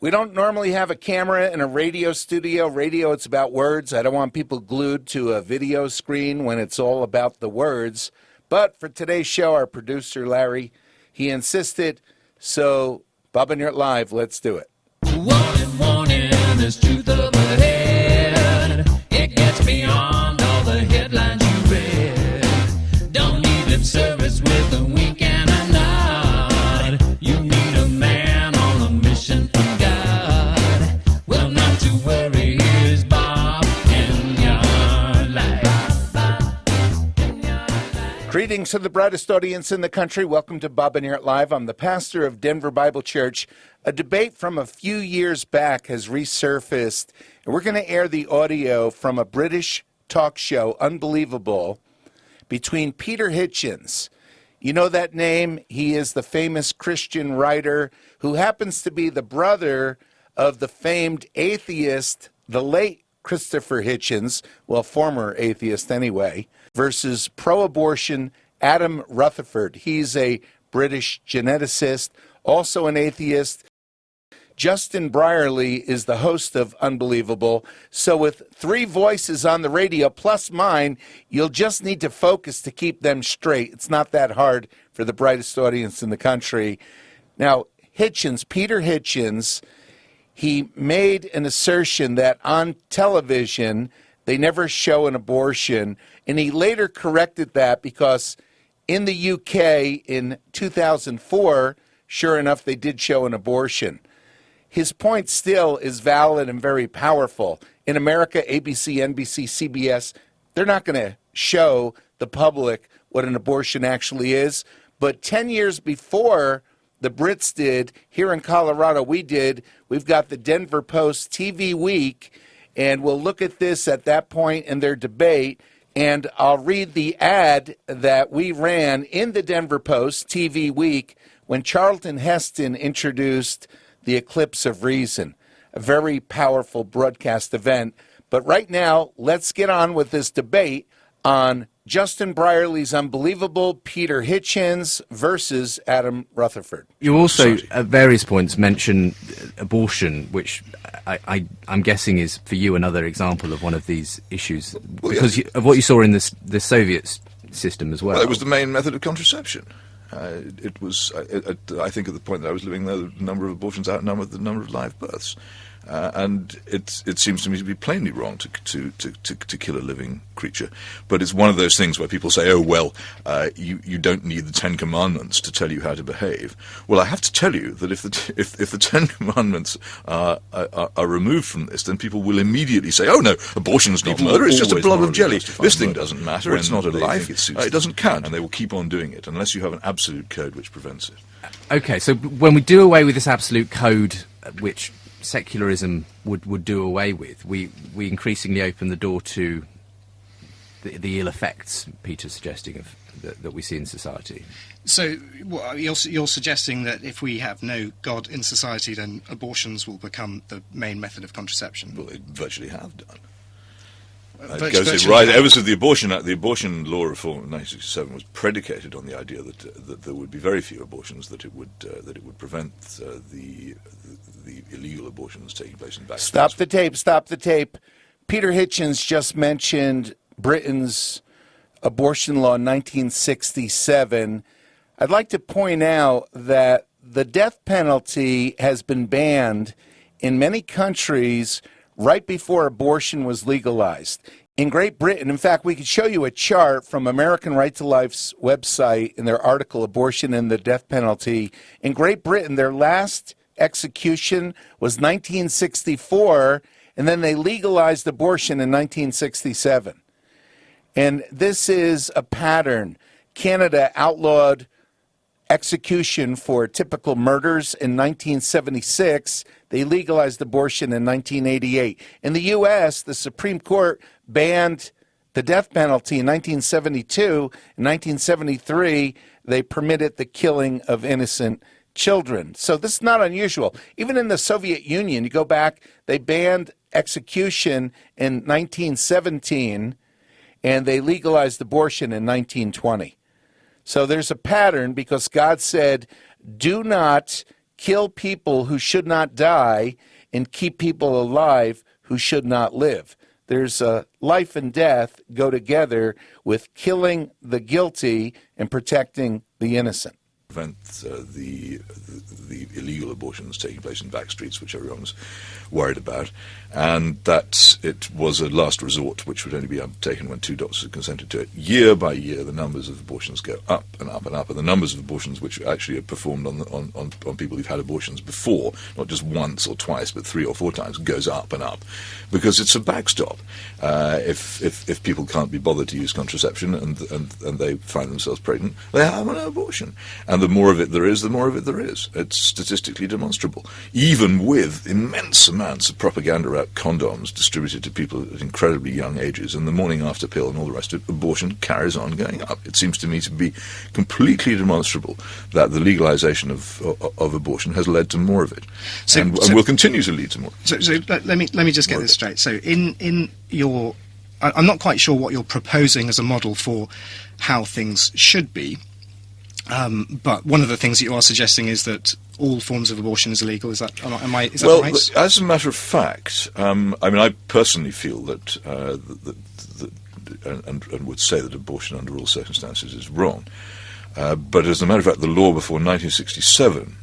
We don't normally have a camera in a radio studio. Radio, it's about words. I don't want people glued to a video screen when it's all about the words. But for today's show, our producer, Larry, he insisted. So, Bob and You're Live, let's do it. Warning, warning, there's truth up ahead. It gets beyond all the headlines you read. Don't need lip service with a wink and a nod. You need a man on a mission from God. Well, not to worry, here's Bob and Your Life. Greetings to the brightest audience in the country. Welcome to Bob and You're Live. I'm the pastor of Denver Bible Church. A debate from a few years back has resurfaced, and we're going to air the audio from a British talk show, Unbelievable, between Peter Hitchens. You know that name? He is the famous Christian writer who happens to be the brother of the famed atheist, the late Christopher Hitchens, well, former atheist anyway, versus pro-abortion Adam Rutherford. He's a British geneticist, also an atheist. Justin Brierley is the host of Unbelievable. So with three voices on the radio, plus mine, you'll just need to focus to keep them straight. It's not that hard for the brightest audience in the country. Now, Hitchens, Peter Hitchens, he made an assertion that on television, they never show an abortion, and he later corrected that because in the UK in 2004, sure enough, they did show an abortion. His point still is valid and very powerful. In America, ABC, NBC, CBS, they're not going to show the public what an abortion actually is. But 10 years before the Brits did, here in Colorado we did, we've got the Denver Post TV Week, and we'll look at this at that point in their debate. And I'll read the ad that we ran in the Denver Post TV Week when Charlton Heston introduced the Eclipse of Reason, a very powerful broadcast event. But right now, let's get on with this debate on Justin Brierley's Unbelievable, Peter Hitchens versus Adam Rutherford. You also, at various points, mention abortion, which I'm guessing is, for you, another example of one of these issues, because of what you saw in the Soviet system as well. Well, it was the main method of contraception. It was, I think, at the point that I was living there, the number of abortions outnumbered the number of live births. And it seems to me to be plainly wrong to kill a living creature. But it's one of those things where people say, oh, well, you don't need the Ten Commandments to tell you how to behave. Well, I have to tell you that if the Ten Commandments are removed from this, then people will immediately say, oh, no, abortion is not murder, it's just a blob of jelly. This thing doesn't matter, it's not a life, it doesn't count. And they will keep on doing it unless you have an absolute code which prevents it. Okay, so when we do away with this absolute code, which secularism would do away with, we increasingly open the door to the ill effects Peter's suggesting of that we see in society. So you're suggesting that if we have no God in society, then abortions will become the main method of contraception? Well, they virtually have done. It goes right ever since the abortion law reform of 1967 was predicated on the idea that there would be very few abortions, that it would prevent the illegal abortions taking place in back. Stop the tape. Peter Hitchens just mentioned Britain's abortion law in 1967. I'd like to point out that the death penalty has been banned in many countries right before abortion was legalized. In Great Britain, in fact, we could show you a chart from American Right to Life's website in their article, Abortion and the Death Penalty. In Great Britain, their last execution was 1964, and then they legalized abortion in 1967. And this is a pattern. Canada outlawed execution for typical murders in 1976. They legalized abortion in 1988. In the U.S., the Supreme Court banned the death penalty in 1972. In 1973, they permitted the killing of innocent children. So this is not unusual. Even in the Soviet Union, you go back, they banned execution in 1917, and they legalized abortion in 1920. So there's a pattern because God said, do not kill people who should not die and keep people alive who should not live. There's life and death go together with killing the guilty and protecting the innocent. Prevent the illegal abortions taking place in back streets, which everyone's worried about, and that it was a last resort which would only be undertaken when 2 doctors had consented to it. Year by year, the numbers of abortions go up and up and up, and the numbers of abortions which actually are performed on people who've had abortions before, not just once or twice, but 3 or 4 times, goes up and up, because it's a backstop. If people can't be bothered to use contraception and they find themselves pregnant, they have an abortion. And the more of it there is, the more of it there is. It's statistically demonstrable. Even with immense amounts of propaganda about condoms distributed to people at incredibly young ages, and the morning after pill and all the rest of it, abortion carries on going up. It seems to me to be completely demonstrable that the legalization of abortion has led to more of it, and will continue to lead to more. So let me just get this straight. So in your, I'm not quite sure what you're proposing as a model for how things should be. But one of the things that you are suggesting is that all forms of abortion is illegal. Is that right? Well, as a matter of fact, I mean, I personally feel that, and would say that abortion under all circumstances is wrong. But as a matter of fact, the law before 1967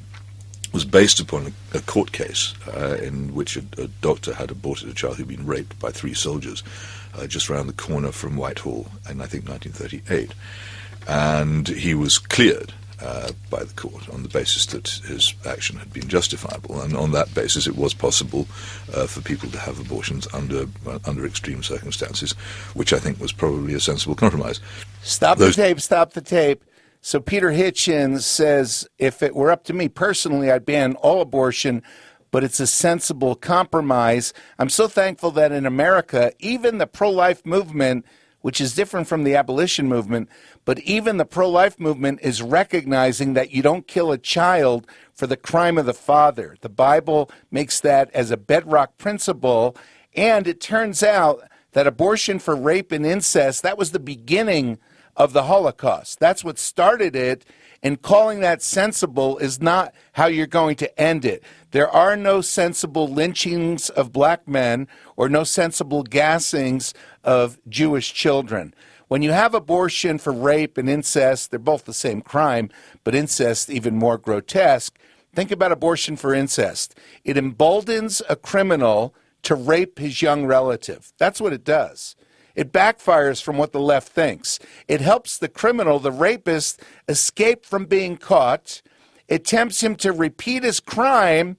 was based upon a court case in which a doctor had aborted a child who'd been raped by 3 soldiers just round the corner from Whitehall in, I think, 1938. And he was cleared by the court on the basis that his action had been justifiable, and on that basis it was possible for people to have abortions under extreme circumstances, which I think was probably a sensible compromise. Stop the tape. So Peter Hitchens says, if it were up to me personally, I'd ban all abortion, but it's a sensible compromise. I'm so thankful that in America, even the pro-life movement, which is different from the abolition movement, but even the pro-life movement is recognizing that you don't kill a child for the crime of the father. The Bible makes that as a bedrock principle, and it turns out that abortion for rape and incest, that was the beginning of the Holocaust. That's what started it, and calling that sensible is not how you're going to end it. There are no sensible lynchings of black men or no sensible gassings of Jewish children. When you have abortion for rape and incest, they're both the same crime, but incest even more grotesque. Think about abortion for incest. It emboldens a criminal to rape his young relative. That's what it does. It backfires from what the left thinks. It helps the criminal, the rapist, escape from being caught. It tempts him to repeat his crime,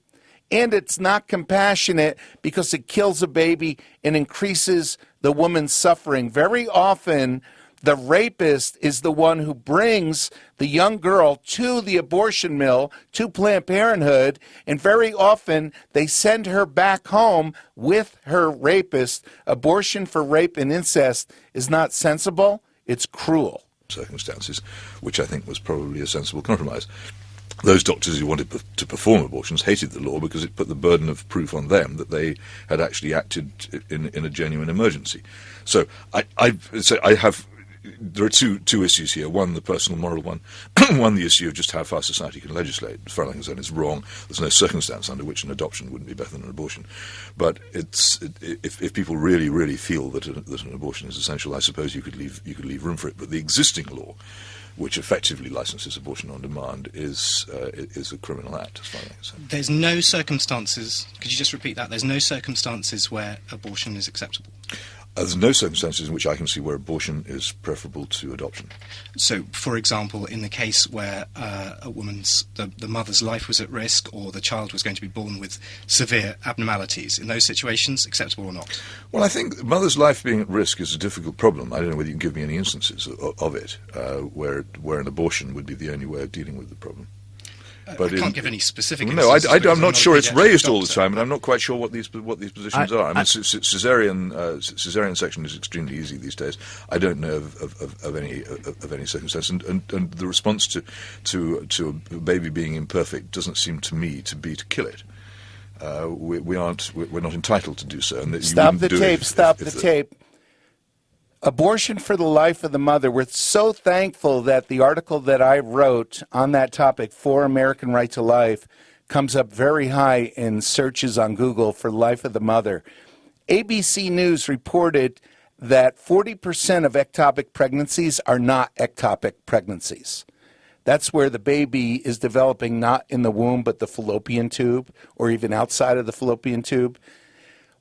and it's not compassionate because it kills a baby and increases the woman's suffering. Very often, the rapist is the one who brings the young girl to the abortion mill, to Planned Parenthood, and very often they send her back home with her rapist. Abortion for rape and incest is not sensible, it's cruel. Circumstances, which I think was probably a sensible compromise. Those doctors who wanted to perform abortions hated the law because it put the burden of proof on them that they had actually acted in a genuine emergency. So there are two issues here. One, the personal moral one. One, the issue of just how far society can legislate. As far as I'm concerned, it's wrong. There's no circumstance under which an adoption wouldn't be better than an abortion. But if people really, really feel that an abortion is essential, I suppose you could leave room for it. But the existing law, which effectively licenses abortion on demand, is a criminal act, as far as I'm concerned. There's no circumstances, could you just repeat that? There's no circumstances where abortion is acceptable? There's no circumstances in which I can see where abortion is preferable to adoption. So, for example, in the case where the mother's life was at risk, or the child was going to be born with severe abnormalities, in those situations, acceptable or not? Well, I think mother's life being at risk is a difficult problem. I don't know whether you can give me any instances of it where an abortion would be the only way of dealing with the problem. But I can't give any specific No, instances. I'm not sure it's raised all the doctor. time, and I'm not quite sure what these positions are. I mean, cesarean section is extremely easy these days. I don't know of any circumstance, and the response to a baby being imperfect doesn't seem to me to be to kill it. We're not entitled to do so. And Stop the tape. Abortion for the life of the mother. We're so thankful that the article that I wrote on that topic for American Right to Life comes up very high in searches on Google for life of the mother. ABC News reported that 40% of ectopic pregnancies are not ectopic pregnancies. That's where the baby is developing not in the womb but the fallopian tube, or even outside of the fallopian tube.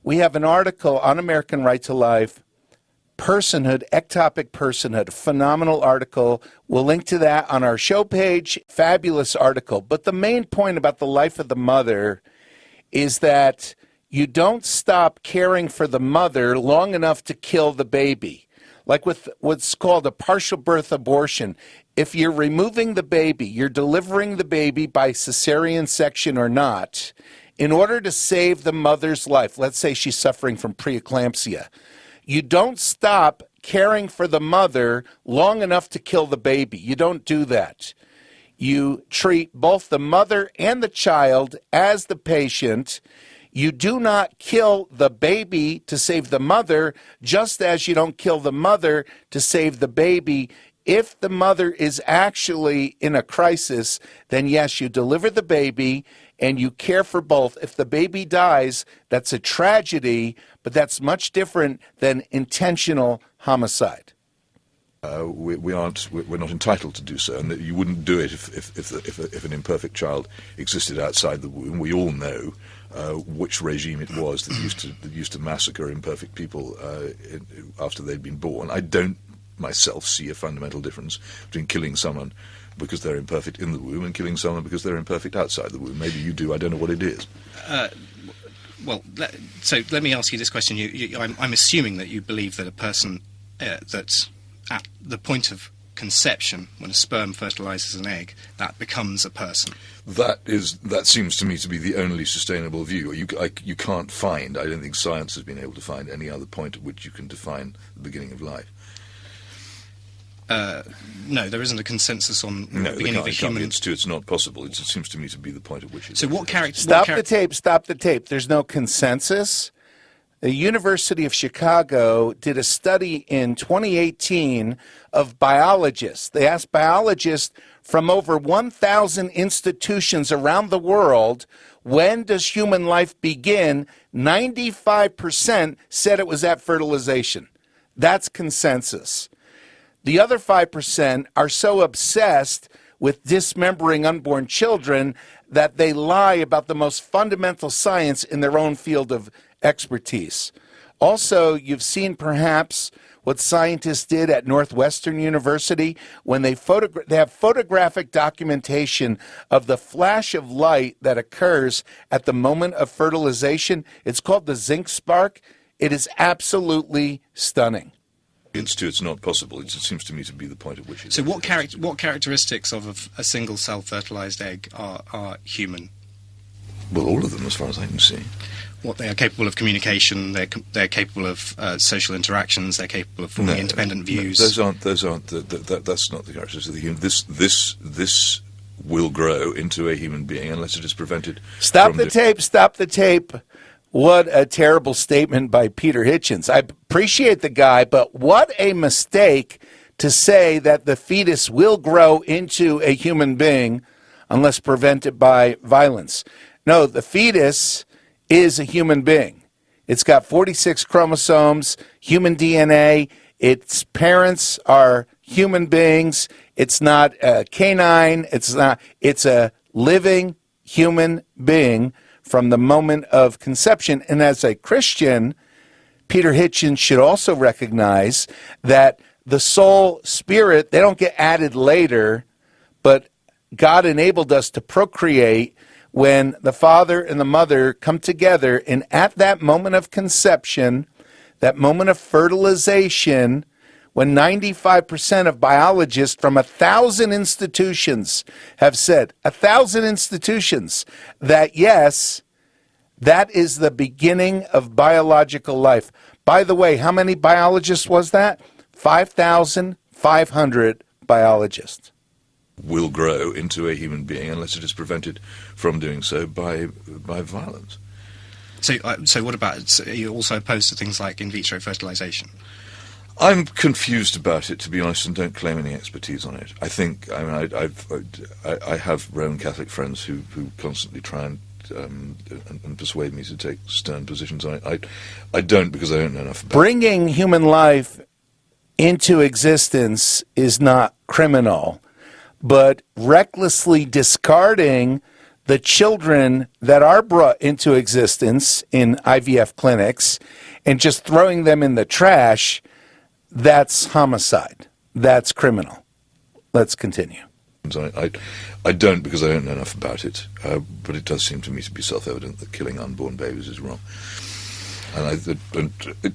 We have an article on American Right to Life, Personhood, Ectopic Personhood, a phenomenal article. We'll link to that on our show page. Fabulous article. But the main point about the life of the mother is that you don't stop caring for the mother long enough to kill the baby. Like with what's called a partial birth abortion. If you're removing the baby, you're delivering the baby by cesarean section or not, in order to save the mother's life. Let's say she's suffering from preeclampsia. You don't stop caring for the mother long enough to kill the baby. You don't do that. You treat both the mother and the child as the patient. You do not kill the baby to save the mother, just as you don't kill the mother to save the baby. If the mother is actually in a crisis, then yes, you deliver the baby and you care for both. If the baby dies, that's a tragedy, but that's much different than intentional homicide. We're not entitled to do so, and that you wouldn't do it if an imperfect child existed outside the womb. We all know which regime it was that used to massacre imperfect people after they'd been born. I don't myself see a fundamental difference between killing someone because they're imperfect in the womb and killing someone because they're imperfect outside the womb. Maybe you do. I don't know what it is. So let me ask you this question. I'm assuming that you believe that a person that at the point of conception, when a sperm fertilizes an egg, that becomes a person. That seems to me to be the only sustainable view. You can't find, I don't think science has been able to find any other point at which you can define the beginning of life. No, there isn't a consensus on the beginning of a human. It's not possible. It seems to me to be the point at which. So what character? Stop the tape. There's no consensus. The University of Chicago did a study in 2018 of biologists. They asked biologists from over 1,000 institutions around the world, when does human life begin? 95% said it was at fertilization. That's consensus. The other 5% are so obsessed with dismembering unborn children that they lie about the most fundamental science in their own field of expertise. Also, you've seen perhaps what scientists did at Northwestern University when they have photographic documentation of the flash of light that occurs at the moment of fertilization. It's called the zinc spark. It is absolutely stunning. It's not possible. It seems to me to be the point at which. So what characteristics of a single cell fertilized egg are human? Well, all of them, as far as I can see. What they are capable of communication, they're capable of social interactions, they're capable of forming independent views. Those aren't. That's not the characteristics of the human. This will grow into a human being unless it is prevented. Stop the tape. What a terrible statement by Peter Hitchens. I appreciate the guy, but what a mistake to say that the fetus will grow into a human being unless prevented by violence. No, the fetus is a human being. It's got 46 chromosomes, human DNA. Its parents are human beings. It's not a canine. It's a living human being from the moment of conception. And as a Christian, Peter Hitchens should also recognize that the soul, spirit, they don't get added later, but God enabled us to procreate when the father and the mother come together, and at that moment of conception, that moment of fertilization, when 95% of biologists from 1,000 institutions have said, 1,000 institutions, that yes, that is the beginning of biological life. By the way, how many biologists was that? 5,500 biologists. Will grow into a human being unless it is prevented from doing so by violence. So what about, are you also opposed to things like in vitro fertilization? I'm confused about it, to be honest, and don't claim any expertise on it. I think, I have Roman Catholic friends who constantly try and persuade me to take stern positions on it. I don't, because I don't know enough about it. Bringing human life into existence is not criminal, but recklessly discarding the children that are brought into existence in IVF clinics and just throwing them in the trash, that's homicide. That's criminal. Let's continue. I don't, because I don't know enough about it, but it does seem to me to be self-evident that killing unborn babies is wrong. And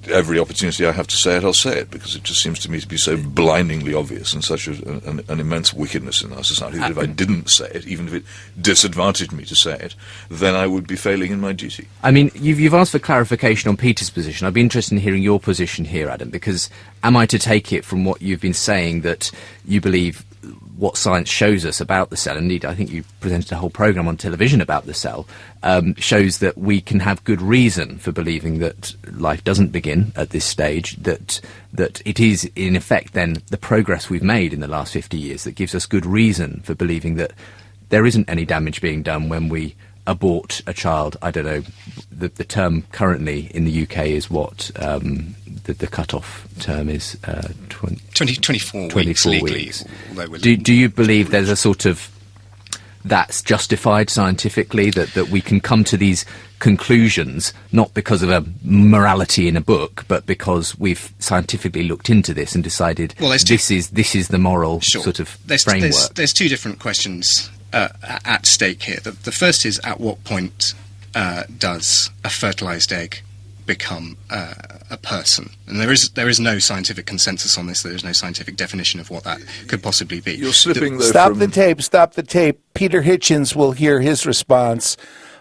every opportunity I have to say it, I'll say it, because it just seems to me to be so blindingly obvious and such an immense wickedness in our society that if I didn't say it, even if it disadvantaged me to say it, then I would be failing in my duty. I mean, you've asked for clarification on Peter's position. I'd be interested in hearing your position here, Adam, because am I to take it from what you've been saying that you believe what science shows us about the cell, indeed I think you presented a whole programme on television about the cell, shows that we can have good reason for believing that life doesn't begin at this stage, that it is in effect then the progress we've made in the last 50 years that gives us good reason for believing that there isn't any damage being done when we abort a child. I don't know, the term currently in the UK is what? The cut-off term is 24 weeks legally. Do you believe there's a sort of, that's justified scientifically, that we can come to these conclusions not because of a morality in a book, but because we've scientifically looked into this and decided this is the moral sort of framework? There's two different questions at stake here. The first is, at what point does a fertilized egg become a person? And there is no scientific consensus on this. There is no scientific definition of what that could possibly be. You're slipping though. Stop the tape. Peter Hitchens will hear his response,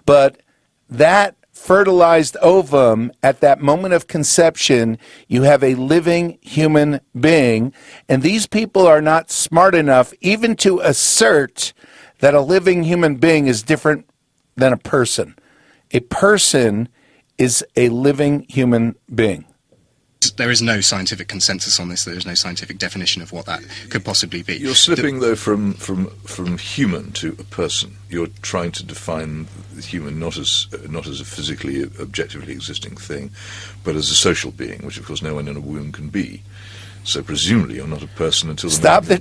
but that fertilized ovum, at that moment of conception, you have a living human being, and these people are not smart enough even to assert that a living human being is different than a person. A person is a living human being. There is no scientific consensus on this. There is no scientific definition of what that could possibly be. You're slipping, though, from human to a person. You're trying to define the human not as a physically, objectively existing thing, but as a social being, which, of course, no one in a womb can be. So presumably you're not a person until the Stop the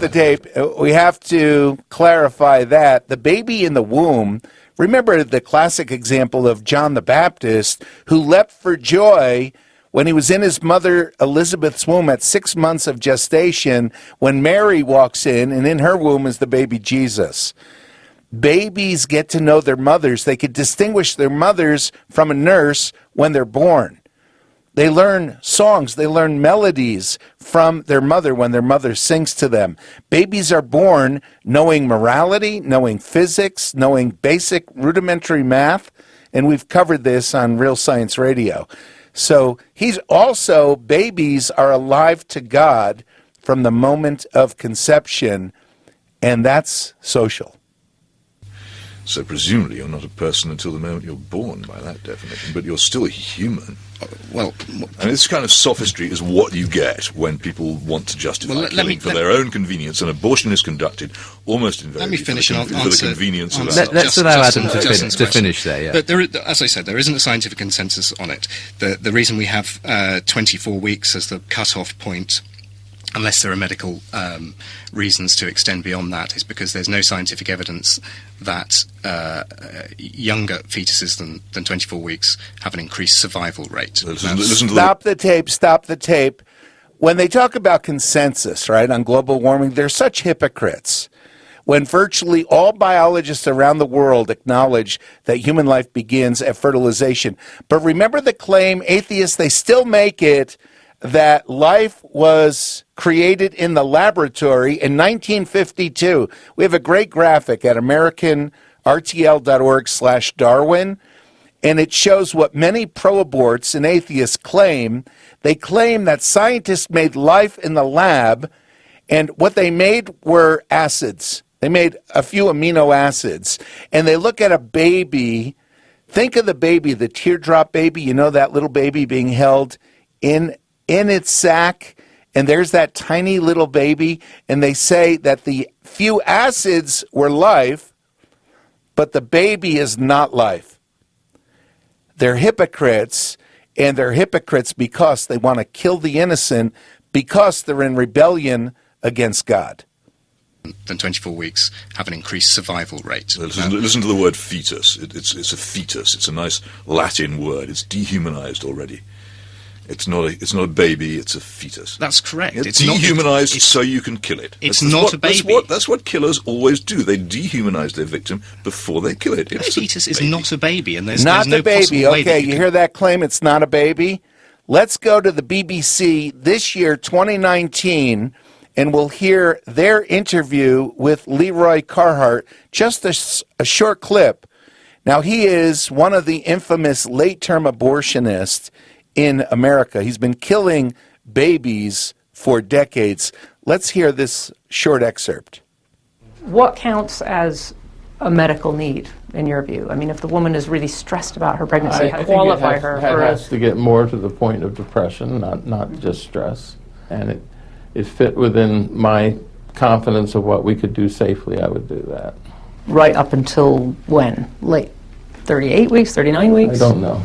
tape. We have to clarify that. The baby in the womb, remember the classic example of John the Baptist, who leapt for joy when he was in his mother Elizabeth's womb at 6 months of gestation, when Mary walks in, and in her womb is the baby Jesus. Babies get to know their mothers. They could distinguish their mothers from a nurse when they're born. They learn songs, they learn melodies from their mother when their mother sings to them. Babies are born knowing morality, knowing physics, knowing basic rudimentary math, and we've covered this on Real Science Radio. So babies are alive to God from the moment of conception, and that's social. So presumably you're not a person until the moment you're born, by that definition, but you're still a human. Well, and this kind of sophistry is what you get when people want to justify killing for their own convenience, and abortion is conducted almost invariably for the convenience of others. Let's allow Adam to finish there. Yeah. But as I said, there isn't a scientific consensus on it. The reason we have 24 weeks as the cut-off point, unless there are medical reasons to extend beyond that, is because there's no scientific evidence that younger fetuses than 24 weeks have an increased survival rate. Stop the tape. When they talk about consensus, right, on global warming, they're such hypocrites. When virtually all biologists around the world acknowledge that human life begins at fertilization. But remember the claim, atheists, they still make it, that life was created in the laboratory in 1952. We have a great graphic at AmericanRTL.org/Darwin, and it shows what many pro-aborts and atheists claim. They claim that scientists made life in the lab, and what they made were acids. They made a few amino acids, and they look at a baby. Think of the baby, the teardrop baby, you know, that little baby being held in in its sac, and there's that tiny little baby, and they say that the few acids were life, but the baby is not life. They're hypocrites, and they're hypocrites because they want to kill the innocent because they're in rebellion against God. Than 24 weeks have an increased survival rate. Listen to the word fetus. It's a fetus. It's a nice Latin word. It's dehumanized already. It's not a baby. It's a fetus. That's correct. It's dehumanized so you can kill it. It's not a baby. That's what killers always do. They dehumanize their victim before they kill it. A fetus is not a baby, and there's not no the baby. possible way Okay, that you hear that claim? It's not a baby. Let's go to the BBC this year, 2019, and we'll hear their interview with Leroy Carhart. Just a short clip. Now, he is one of the infamous late-term abortionists in America. He's been killing babies for decades. Let's hear this short excerpt. What counts as a medical need, in your view? I mean, if the woman is really stressed about her pregnancy, I qualify think her it for has to get more to the point of depression, not just stress. And it fit within my confidence of what we could do safely, I would do that. right up until when? Late 38 weeks, 39 weeks? I don't know.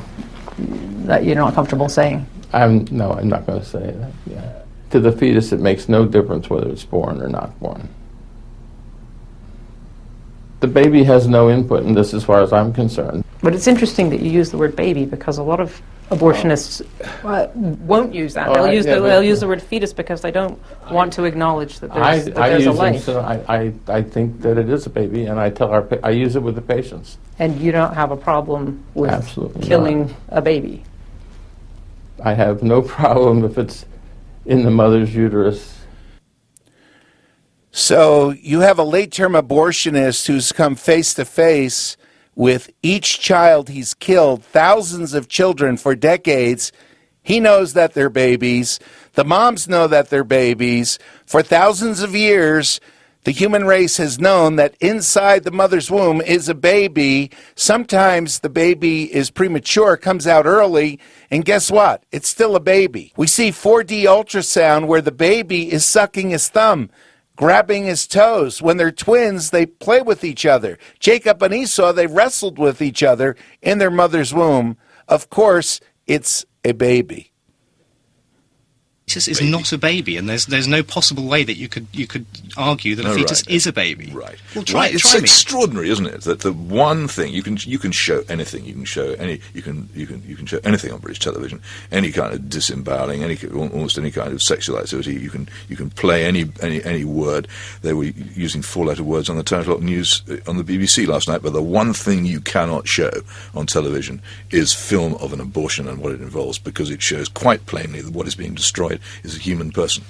That you're not comfortable saying? I'm not going to say that. Yeah. To the fetus, it makes no difference whether it's born or not born. The baby has no input in this as far as I'm concerned. But it's interesting that you use the word baby, because a lot of abortionists won't use that. They'll use the word fetus because they don't want to acknowledge that there's a life. So I think that it is a baby, and I use it with the patients. And you don't have a problem with Absolutely killing not. a baby? I have no problem if it's in the mother's uterus. So you have a late-term abortionist who's come face-to-face with each child he's killed, thousands of children for decades. He knows that they're babies. The moms know that they're babies. For thousands of years, the human race has known that inside the mother's womb is a baby. Sometimes the baby is premature, comes out early, and guess what? It's still a baby. We see 4D ultrasound where the baby is sucking his thumb, grabbing his toes. When they're twins, they play with each other. Jacob and Esau, they wrestled with each other in their mother's womb. Of course, it's a baby. Fetus is not a baby, and there's no possible way that you could argue that a fetus is a baby. Right. Well, try It's me. extraordinary, isn't it? That the one thing you can show anything. You can show show anything on British television. Any kind of disemboweling, almost any kind of sexual activity. You can play any word. They were using 4-letter words on the 10 o'clock news on the BBC last night. But the one thing you cannot show on television is film of an abortion and what it involves, because it shows quite plainly that what is being destroyed is a human person.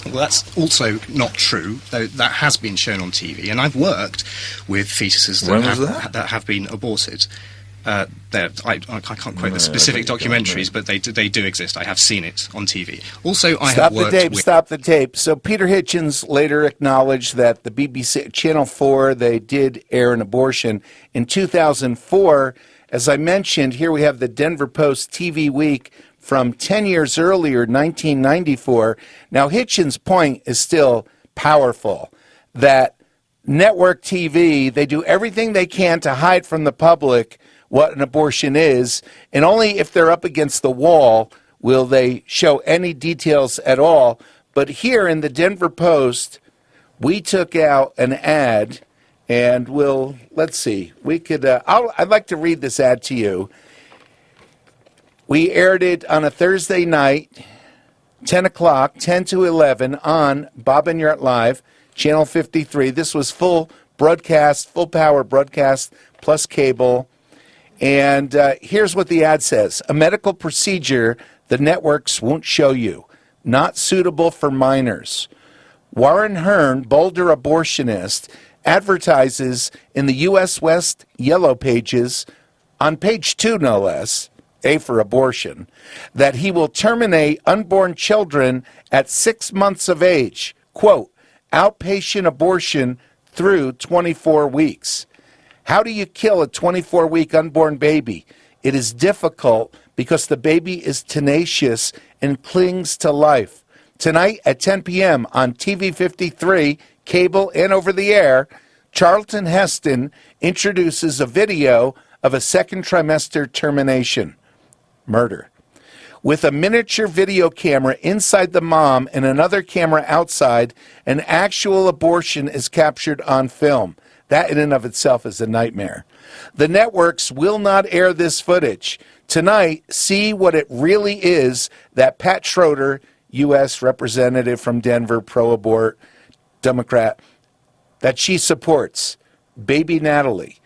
Well, that's also not true, though that has been shown on TV, and I've worked with fetuses that have been aborted. I can't quote the specific documentaries, but they do exist. I have seen it on TV. Also, I have worked with... Stop the tape. So Peter Hitchens later acknowledged that the BBC, Channel 4, they did air an abortion. In 2004, as I mentioned, here we have the Denver Post TV Week from 10 years earlier, 1994. Now, Hitchens' point is still powerful, that network TV, they do everything they can to hide from the public what an abortion is, and only if they're up against the wall will they show any details at all. But here in the Denver Post, we took out an ad, and let's see, we could, I'd like to read this ad to you. We aired it on a Thursday night, 10 o'clock, 10 to 11 on Bob and Yurt Live, Channel 53. This was full broadcast, full power broadcast plus cable. And here's what the ad says. A medical procedure the networks won't show you. Not suitable for minors. Warren Hearn, Boulder abortionist, advertises in the U.S. West Yellow Pages, on page 2 no less, A for abortion, that he will terminate unborn children at 6 months of age. Quote, outpatient abortion through 24 weeks. How do you kill a 24-week unborn baby? It is difficult because the baby is tenacious and clings to life. Tonight at 10 p.m. on TV 53, cable and over the air, Charlton Heston introduces a video of a second trimester termination. Murder. With a miniature video camera inside the mom and another camera outside, an actual abortion is captured on film. That in and of itself is a nightmare. The networks will not air this footage. Tonight, see what it really is that Pat Schroeder, U.S. Representative from Denver, pro-abort, Democrat, that she supports. Baby Natalie.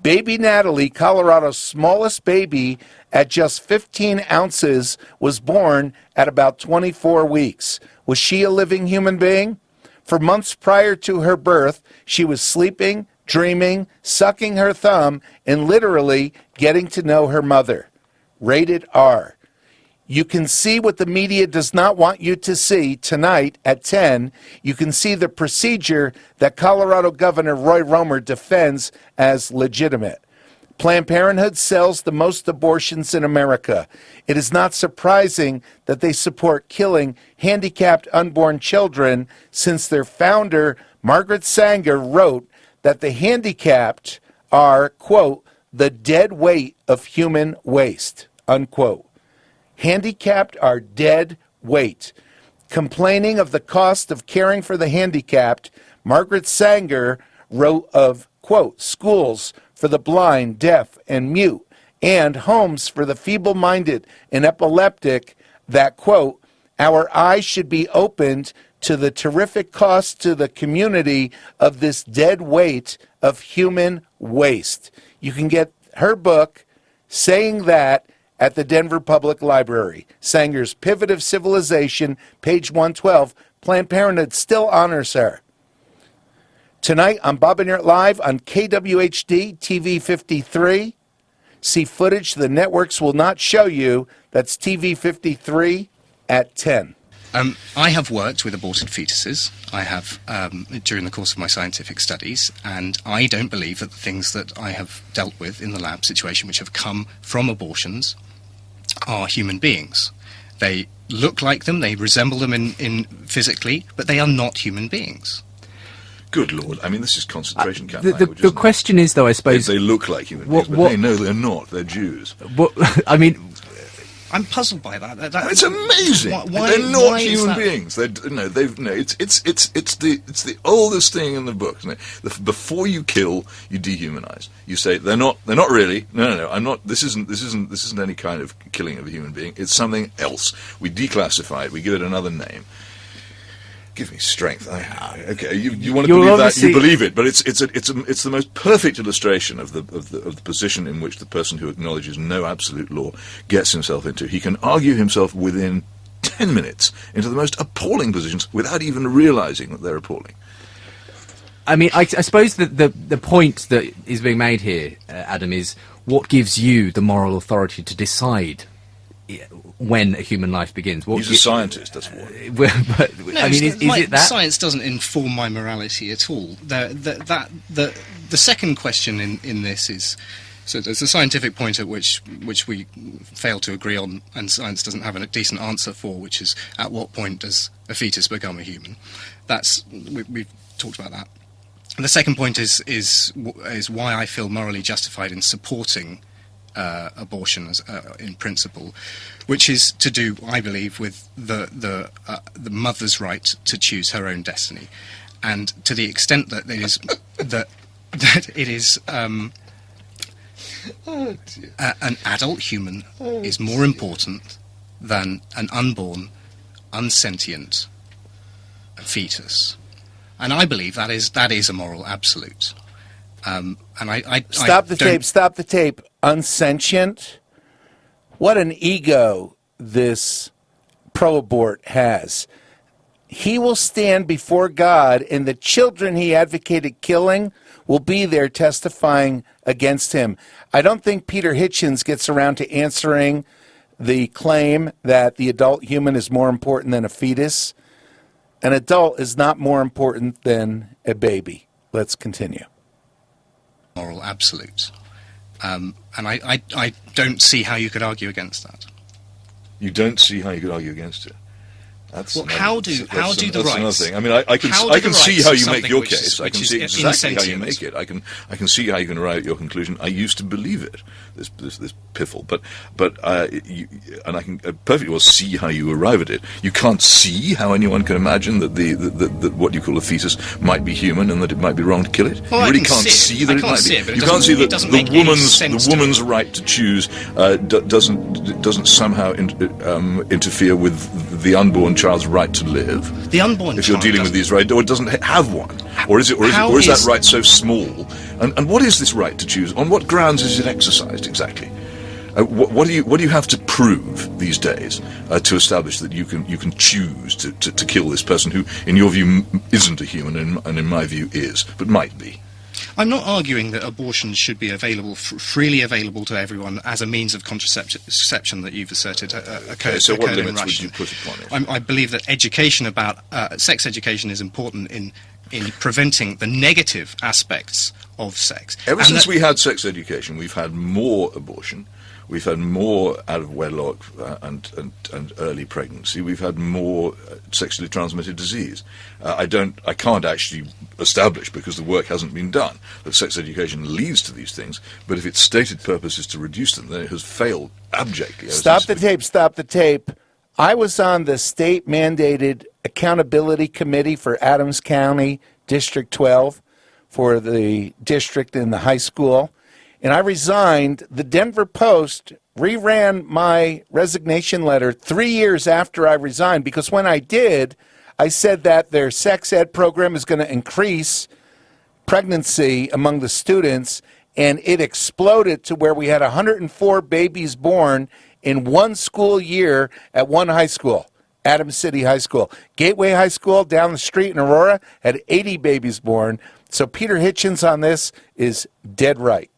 Baby Natalie, Colorado's smallest baby at just 15 ounces, was born at about 24 weeks. Was she a living human being? For months prior to her birth, she was sleeping, dreaming, sucking her thumb, and literally getting to know her mother. Rated R. You can see what the media does not want you to see tonight at 10. You can see the procedure that Colorado Governor Roy Romer defends as legitimate. Planned Parenthood sells the most abortions in America. It is not surprising that they support killing handicapped unborn children, since their founder, Margaret Sanger, wrote that the handicapped are, quote, the dead weight of human waste, unquote. Handicapped are dead weight. Complaining of the cost of caring for the handicapped, Margaret Sanger wrote of, quote, schools for the blind, deaf, and mute, and homes for the feeble-minded and epileptic, that, quote, our eyes should be opened to the terrific cost to the community of this dead weight of human waste. You can get her book, Saying That, at the Denver Public Library. Sanger's Pivot of Civilization, page 112. Planned Parenthood still honors her. Tonight on Bob and Eric Live on KWHD TV 53. See footage the networks will not show you. That's TV 53 at 10. I have worked with aborted fetuses. I have during the course of my scientific studies, and I don't believe that the things that I have dealt with in the lab situation, which have come from abortions, are human beings. They look like them, they resemble them in physically, but they are not human beings. Good Lord. I mean, this is concentration camp The language, isn't question is, though, I suppose... They look like human beings, but hey, no, they're not. They're Jews. I mean... I'm puzzled by that. It's amazing. They're not human beings. It's the oldest thing in the book, isn't it? Before you kill, you dehumanize. You say they're not really. No. I'm not. This isn't any kind of killing of a human being. It's something else. We declassify it. We give it another name. Give me strength. Okay, you want to believe that? You believe it, but it's the most perfect illustration of the position in which the person who acknowledges no absolute law gets himself into. He can argue himself within 10 minutes into the most appalling positions without even realizing that they're appalling. I mean, I suppose that the point that is being made here, Adam, is what gives you the moral authority to decide when a human life begins? He's a scientist, that's what. I mean, is it that? Science doesn't inform my morality at all. The second question in this is, so there's a scientific point at which we fail to agree on, and science doesn't have a decent answer for, which is at what point does a fetus become a human? We've talked about that. And the second point is why I feel morally justified in supporting abortion as, in principle, which is to do, I believe, with the mother's right to choose her own destiny, and to the extent that it is that it is an adult human is more important than an unborn, unsentient fetus, and I believe that is a moral absolute. And Stop the tape. Unsentient? What an ego this pro-abort has. He will stand before God, and the children he advocated killing will be there testifying against him. I don't think Peter Hitchens gets around to answering the claim that the adult human is more important than a fetus. An adult is not more important than a baby. Let's continue. Moral absolute. And I don't see how you could argue against that. You don't see how you could argue against it. That's Well, another- how do the that's another rights? thing. I mean, I can How do I the can see rights how of you make something your which is- case. I which can is see in exactly how you sentience. make it. I can see how you can arrive at your conclusion. I used to believe it. This piffle, but and I can perfectly well see how you arrive at it. You can't see how anyone can imagine that that what you call a fetus might be human and that it might be wrong to kill it. Well, you I really can can't see it. see that I it can't might see be. it, but it You doesn't- can't see it that doesn't the make any sense to woman's me. right to choose doesn't somehow interfere with the unborn child's right to live. The unborn If you're child dealing with doesn't- these rights, or it doesn't have one, or is How that is- right so small? And what is this right to choose? On what grounds is it exercised exactly? What do you have to prove these days to establish that you can choose to kill this person who, in your view, isn't a human and in my view is, but might be? I'm not arguing that abortion should be available, freely available to everyone as a means of contraception that you've asserted occurred So what in limits would Russia. you put upon it? I believe that education about sex education is important in preventing the negative aspects of sex. Ever And since that- we had sex education, we've had more abortion, we've had more out of wedlock and early pregnancy, we've had more sexually transmitted disease. I can't actually establish, because the work hasn't been done, that sex education leads to these things, but if its stated purpose is to reduce them, then it has failed abjectly. Stop the tape. I was on the state-mandated accountability committee for Adams County, District 12, for the district in the high school, and I resigned. The Denver Post reran my resignation letter 3 years after I resigned, because when I did, I said that their sex ed program is going to increase pregnancy among the students, and it exploded to where we had 104 babies born in one school year at one high school, Adams City High School. Gateway High School down the street in Aurora had 80 babies born. So Peter Hitchens on this is dead right.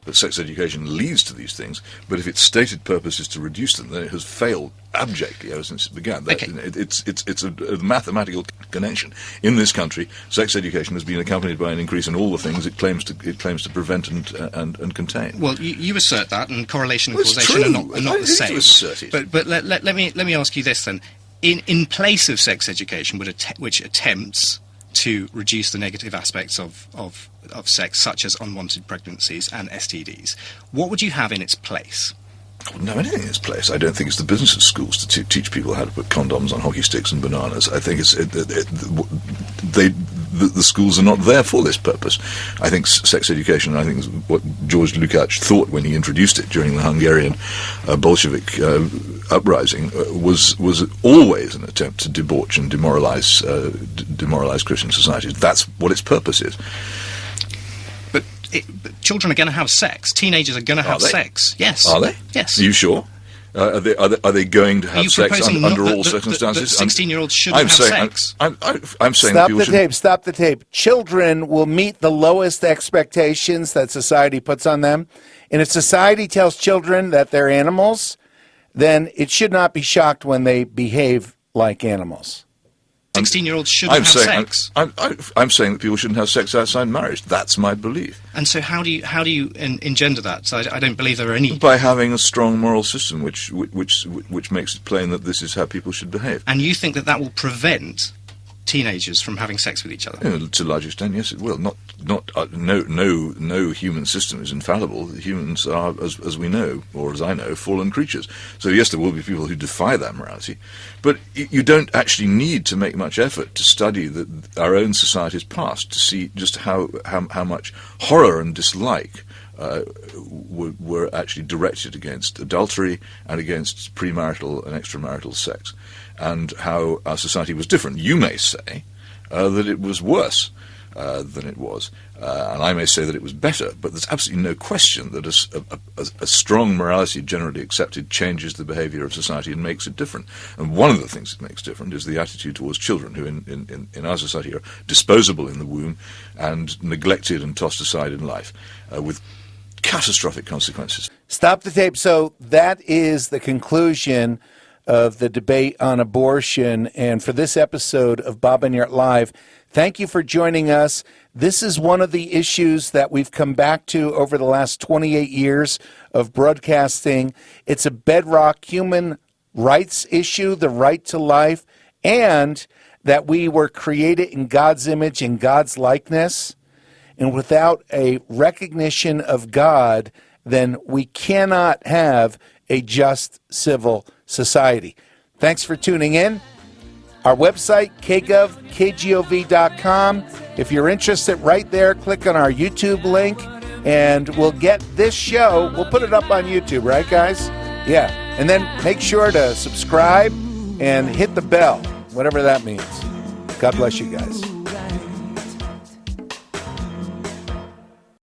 That sex education leads to these things, but if its stated purpose is to reduce them, then it has failed abjectly ever since it began. Okay. It's a mathematical connection. In this country, sex education has been accompanied by an increase in all the things it claims to prevent and contain. Well, you assert that, and correlation and Well, it's causation are true. not the I need same. to assert it. But let me ask you this then: in place of sex education, which attempts to reduce the negative aspects of sex, such as unwanted pregnancies and STDs, what would you have in its place? I wouldn't have anything in its place. I don't think it's the business of schools to teach people how to put condoms on hockey sticks and bananas. I think the schools are not there for this purpose. I think sex education, I think, is what George Lukács thought when he introduced it during the Hungarian Bolshevik uprising, was always an attempt to debauch and demoralize Christian societies. That's what its purpose is. But children are going to have sex. Teenagers are going to have they? sex. Yes. Are they? Yes. Are you sure? Are they going to Are have you sex proposing under not all that circumstances? 16-year-olds shouldn't have sex? I'm saying that people should. Stop the tape. Children will meet the lowest expectations that society puts on them. And if society tells children that they're animals, then it should not be shocked when they behave like animals. 16-year-olds shouldn't have sex. I'm saying that people shouldn't have sex outside marriage. That's my belief. And so how do you engender that? So I don't believe there are any. By having a strong moral system which makes it plain that this is how people should behave. And you think that will prevent teenagers from having sex with each other? To a large extent, yes, it will. No human system is infallible. Humans are, as we know, or as I know, fallen creatures. So yes, there will be people who defy that morality, but you don't actually need to make much effort to study our own society's past to see just how much horror and dislike were actually directed against adultery and against premarital and extramarital sex, and how our society was different. You may say that it was worse than it was, and I may say that it was better, but there's absolutely no question that a strong morality generally accepted changes the behavior of society and makes it different. And one of the things it makes different is the attitude towards children, who in our society are disposable in the womb and neglected and tossed aside in life, with catastrophic consequences. Stop the tape. So that is the conclusion of the debate on abortion. And for this episode of Bob and Yart Live, Thank you for joining us. This is one of the issues that we've come back to over the last 28 years of broadcasting. It's a bedrock human rights issue, the right to life, and that we were created in God's image and God's likeness. And without a recognition of God, then we cannot have a just civil society. Thanks for tuning in. Our website, kgov.com. If you're interested, right there, click on our YouTube link, and we'll get this show. We'll put it up on YouTube, right, guys? Yeah. And then make sure to subscribe and hit the bell, whatever that means. God bless you guys.